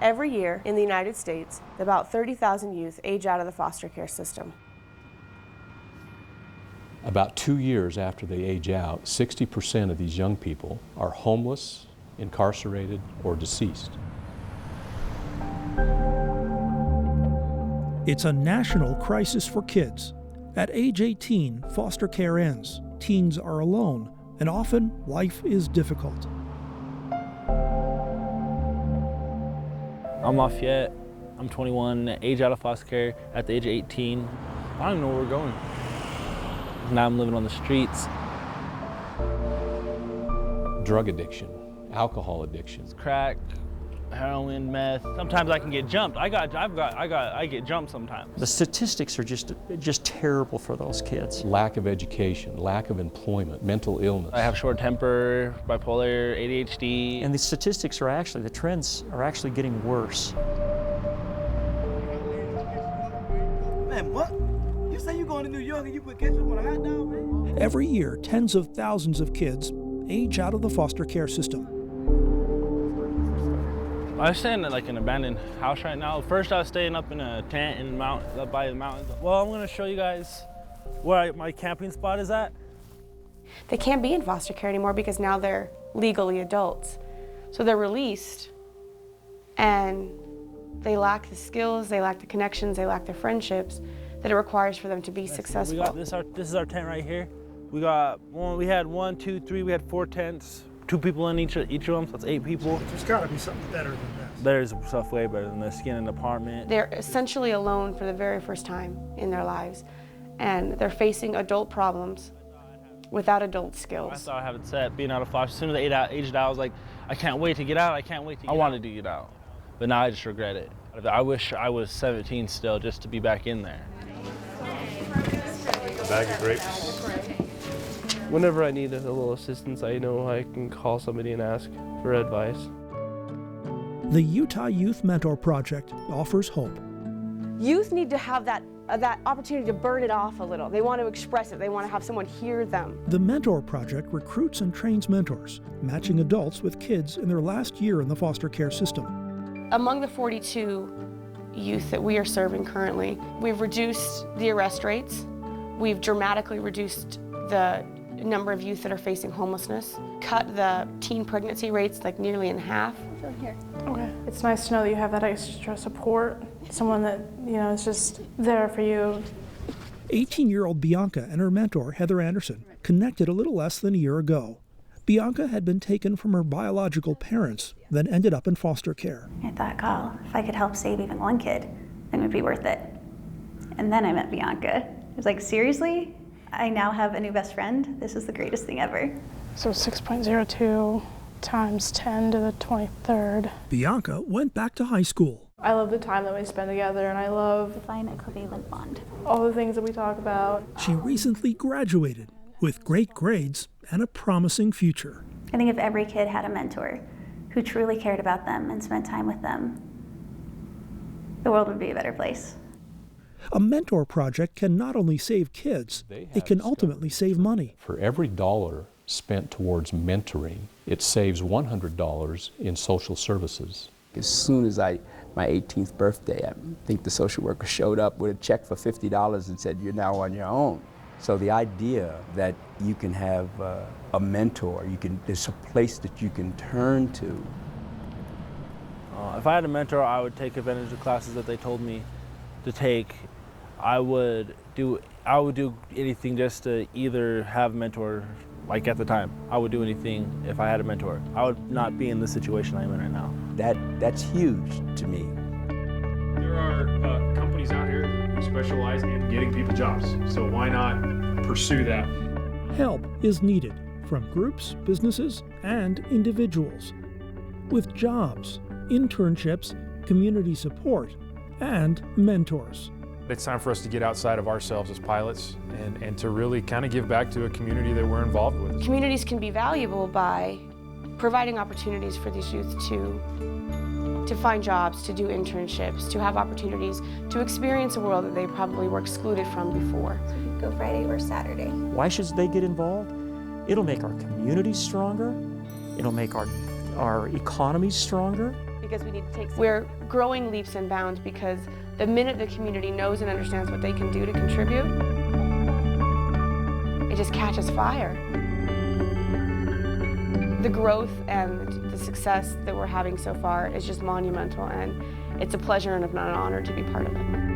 Every year in the United States, about 30,000 youth age out of the foster care system. About 2 years after they age out, 60% of these young people are homeless, incarcerated, or deceased. It's a national crisis for kids. At age 18, foster care ends. Teens are alone, and often life is difficult. I'm Lafayette. I'm 21, age out of foster care at the age of 18. I don't even know where we're going. Now I'm living on the streets. Drug addiction, alcohol addiction, Crack, heroin, meth. Sometimes I can get jumped. I get jumped sometimes. The statistics are just terrible for those kids. lack of education, lack of employment, mental illness. I have short temper, bipolar, ADHD. And the statistics are actually, the trends are actually getting worse. Man, what? You say you going to New York and you put ketchup on a hot dog, man? Every year, tens of thousands of kids age out of the foster care system. I stay in like an abandoned house right now. First I was staying up in a tent in up by the mountains. Well, I'm gonna show you guys where my camping spot is at. They can't be in foster care anymore because now they're legally adults. So they're released and they lack the skills, they lack the connections, they lack the friendships that it requires for them to be successful. We got this is our tent right here. We had 1, 2, 3, we had 4 tents. 2 people in each of them, so that's 8 people. There's gotta be something better than this. There's stuff way better than this. Get an apartment. They're essentially alone for the very first time in their lives, and they're facing adult problems without adult skills. I thought I had it set, being out of foster. As soon as I aged out, I was like, I can't wait to get out, I can't wait to get out. I wanted to get out, but now I just regret it. I wish I was 17 still, just to be back in there. A bag of grapes. Whenever I need a little assistance, I know I can call somebody and ask for advice. The Utah Youth Mentor Project offers hope. Youth need to have that opportunity to burn it off a little. They want to express it. They want to have someone hear them. The Mentor Project recruits and trains mentors, matching adults with kids in their last year in the foster care system. Among the 42 youth that we are serving currently, we've reduced the arrest rates. We've dramatically reduced the number of youth that are facing homelessness, cut the teen pregnancy rates like nearly in half. Here. Okay. It's nice to know that you have that extra support, someone that, is just there for you. 18-year-old Bianca and her mentor, Heather Anderson, connected a little less than a year ago. Bianca had been taken from her biological parents, then ended up in foster care. I thought, God, if I could help save even one kid, then it would be worth it. And then I met Bianca. I was like, seriously? I now have a new best friend. This is the greatest thing ever. So 6.02 times 10 to the 23rd. Bianca went back to high school. I love the time that we spend together, and I love Define a covalent bond. all the things that we talk about. She recently graduated with great grades and a promising future. I think if every kid had a mentor who truly cared about them and spent time with them, the world would be a better place. A mentor project can not only save kids, it can ultimately save money. For every dollar spent towards mentoring, it saves $100 in social services. As soon as my 18th birthday, I think the social worker showed up with a check for $50 and said, you're now on your own. So the idea that you can have a mentor, there's a place that you can turn to. If I had a mentor, I would take advantage of classes that they told me to take. I would do anything just to either have a mentor, like at the time. I would do anything if I had a mentor. I would not be in the situation I'm in right now. That's huge to me. There are companies out here who specialize in getting people jobs, so why not pursue that? Help is needed from groups, businesses, and individuals. With jobs, internships, community support, and mentors. It's time for us to get outside of ourselves as pilots and to really kind of give back to a community that we're involved with. Communities can be valuable by providing opportunities for these youth to find jobs, to do internships, to have opportunities to experience a world that they probably were excluded from before. So we could go Friday or Saturday. Why should they get involved? It'll make our communities stronger. It'll make our economies stronger. because we need to take. We're growing leaps and bounds because the minute the community knows and understands what they can do to contribute, it just catches fire. The growth and the success that we're having so far is just monumental, and it's a pleasure and if not an honor to be part of it.